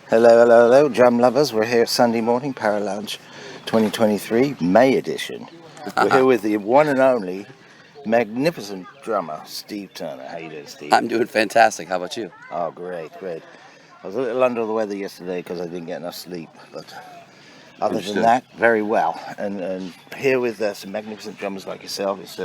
Hello, hello, hello, drum lovers. We're here Sunday morning, Paralounge 2023, May edition. We're here with the one and only magnificent drummer, Steve Turner. How you doing, Steve? I'm doing fantastic. How about you? Oh, great, great. I was a little under the weather yesterday because I didn't get enough sleep, but other than that, very well. And here with some magnificent drummers like yourself, it's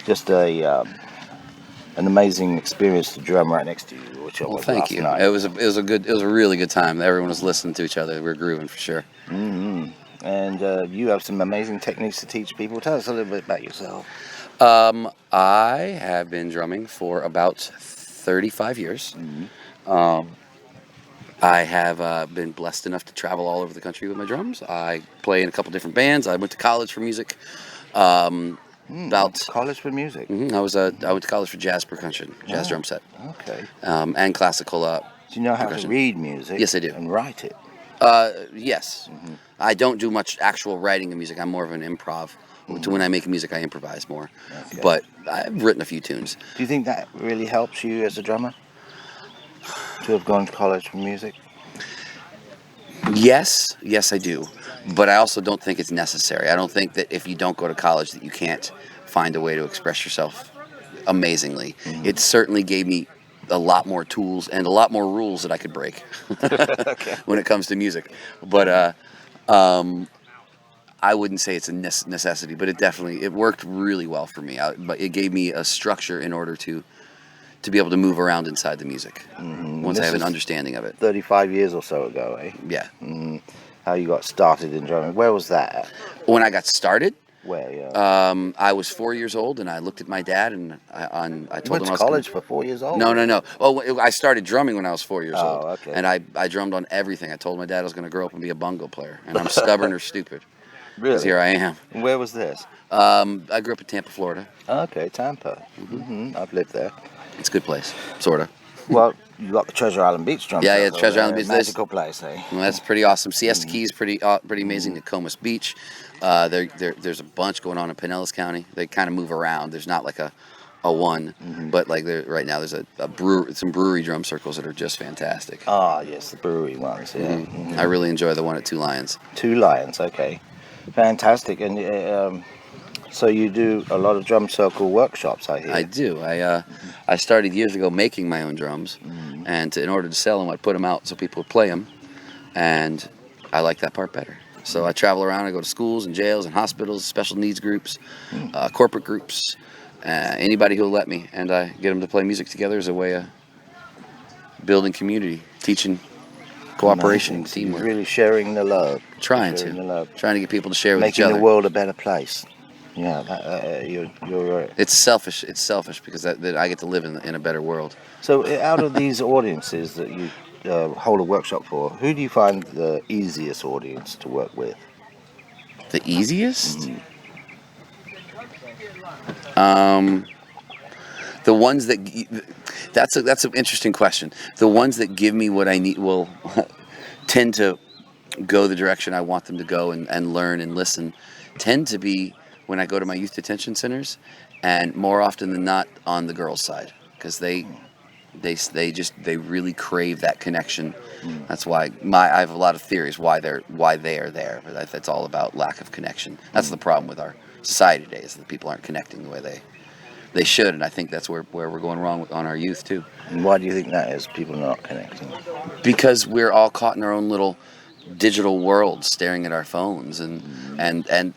just an amazing experience to drum right next to you, which I was Thank last you. night. It was a really good time. Everyone was listening to each other. We were grooving for sure. Mm-hmm. And you have some amazing techniques to teach people. Tell us a little bit about yourself. I have been drumming for about 35 years. Mm-hmm. I have been blessed enough to travel all over the country with my drums. I play in a couple different bands. I went to college for music. College for music. I went to college for jazz percussion, jazz drum set. Okay. And classical. Do you know how percussion. to read music? Yes, I do. And write it. Yes. Mm-hmm. I don't do much actual writing of music. I'm more of an improv. To when I make music, I improvise more. Okay. But I've written a few tunes. Do you think that really helps you as a drummer to have gone to college for music? Yes, I do. But I also don't think it's necessary. I don't think that if you don't go to college that you can't find a way to express yourself amazingly. Mm-hmm. It certainly gave me a lot more tools and a lot more rules that I could break when it comes to music. But I wouldn't say it's a necessity, but it worked really well for me. But it gave me a structure in order to be able to move around inside the music once I have an understanding of it. 35 years or so ago, eh? Yeah. Mm-hmm. How you got started in drumming? Where was that at? When I got started? Where? Yeah. I was 4 years old, and I looked at my dad, and I told him I was went to college for 4 years old? No. Well, I started drumming when I was 4 years old. Okay. And I drummed on everything. I told my dad I was going to grow up and be a bongo player, and I'm stubborn or stupid. Really? 'Cause here I am. And where was this? I grew up in Tampa, Florida. Okay, Tampa. Mm-hmm. I've lived there. It's a good place, sort of. Well, you got the Treasure Island Beach drum. Yeah, Treasure Island Beach. Magical place, eh? Well, that's pretty awesome. Siesta Key is pretty amazing. At Comus Beach, there's a bunch going on in Pinellas County. They kind of move around. There's not like a one, but like right now there's some brewery drum circles that are just fantastic. Ah, yes, the brewery ones. Yeah. Mm-hmm. Mm-hmm. I really enjoy the one at Two Lions. Two Lions, okay, fantastic. And so you do a lot of drum circle workshops, I hear. I do. I started years ago making my own drums, and in order to sell them, I'd put them out so people would play them, and I like that part better. So I travel around. I go to schools and jails and hospitals, special needs groups, corporate groups, anybody who'll let me, and I get them to play music together as a way of building community, teaching cooperation, teamwork. Really sharing the love. Trying to get people to share with each other. Making the world a better place. Yeah, you're right. It's selfish. It's selfish because that I get to live in a better world. So, out of these audiences that you hold a workshop for, who do you find the easiest audience to work with? The easiest? The ones that's an interesting question. The ones that give me what I need will tend to go the direction I want them to go and learn and listen. Tend to be when I go to my youth detention centers, and more often than not on the girls' side, because they really crave that connection. That's why I have a lot of theories why they are there, but that's all about lack of connection. That's the problem with our society today, is that people aren't connecting the way they should, and I think that's where we're going wrong on our youth too. And why do you think that is? People not connecting? Because we're all caught in our own little digital world, staring at our phones, and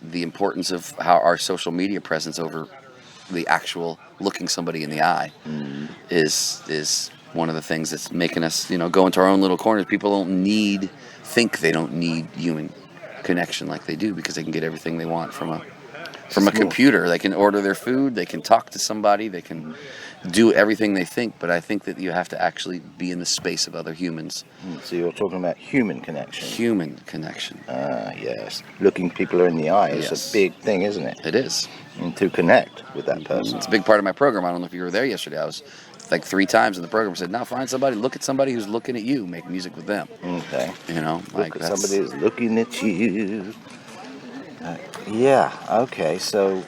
the importance of how our social media presence over the actual looking somebody in the eye is one of the things that's making us go into our own little corners. People think they don't need human connection like they do, because they can get everything they want from a computer. They can order their food, they can talk to somebody, they can do everything they think, but I think that you have to actually be in the space of other humans. So you're talking about human connection. Human connection. Yes. Looking people in the eye is a big thing, isn't it? It is. And to connect with that person. It's a big part of my program. I don't know if you were there yesterday. I was like 3 times in the program. I said, now find somebody, look at somebody who's looking at you, make music with them. Okay. Look at somebody who's looking at you. Yeah, okay, so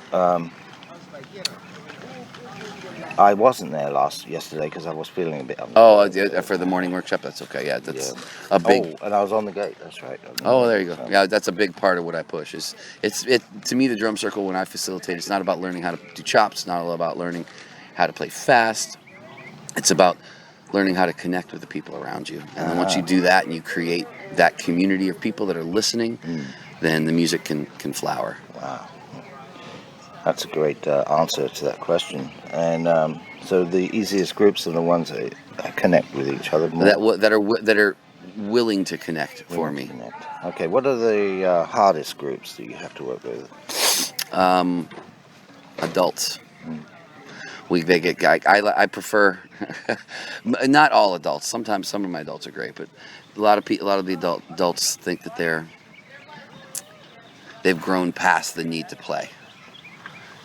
I wasn't there yesterday because I was feeling a bit under. Oh, yeah, for the morning workshop, that's okay. Yeah, that's a big. Oh, and I was on the gate. That's right. Oh, there you go. Yeah, that's a big part of what I push. It's to me, the drum circle when I facilitate, it's not about learning how to do chops. It's not all about learning how to play fast. It's about learning how to connect with the people around you. And then once you do that and you create that community of people that are listening, then the music can flower. Wow. That's a great answer to that question. And so the easiest groups are the ones that connect with each other more. That are willing to connect for me. Okay, what are the hardest groups that you have to work with? Adults. I prefer not all adults. Sometimes some of my adults are great, but a lot of the adults think that they've grown past the need to play,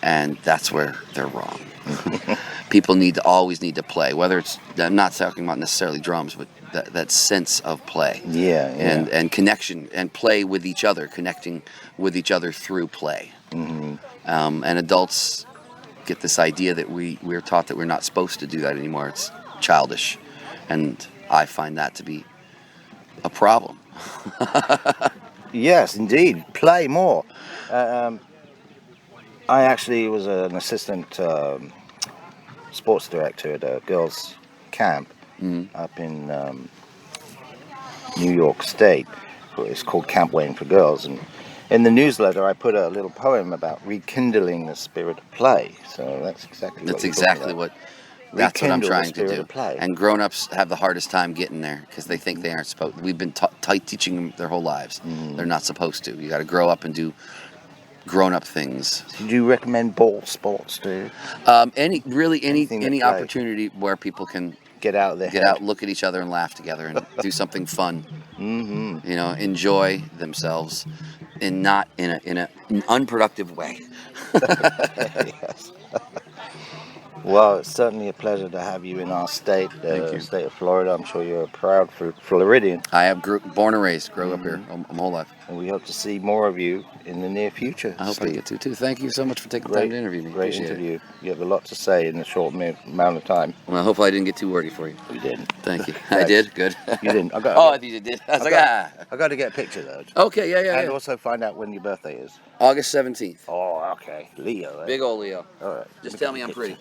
and that's where they're wrong. People always need to play. Whether it's, I'm not talking about necessarily drums, but that sense of play. Yeah. And connection and play with each other, connecting with each other through play. Mm-hmm. And adults get this idea that we're taught that we're not supposed to do that anymore. It's childish, and I find that to be a problem. Yes, indeed. Play more. I actually was an assistant sports director at a girls' camp up in New York State. It's called Camp Wayne for Girls, and in the newsletter I put a little poem about rekindling the spirit of play. So that's exactly what I'm trying to do. And grown-ups have the hardest time getting there because they think they aren't supposed. We've been teaching them their whole lives. They're not supposed to. You got to grow up and do grown-up things. Do you recommend ball sports too? Any opportunity where people can get out there, look at each other and laugh together and do something fun. Enjoy themselves, and not in an unproductive way. Yes. Well, it's certainly a pleasure to have you in our state, state of Florida. I'm sure you're a proud Floridian. I am born and raised, grew up here my whole life. And we hope to see more of you in the near future. I hope I get to too. Thank you so much for taking the time to interview me. Great interview. You have a lot to say in a short amount of time. Well, hopefully I didn't get too wordy for you. You didn't. Think you. I did? Good. You didn't. I think you did. I got to get a picture though. Okay, yeah. And also find out when your birthday is. August 17th. Oh, okay. Leo. Big old Leo. All right. Just tell me I'm pretty.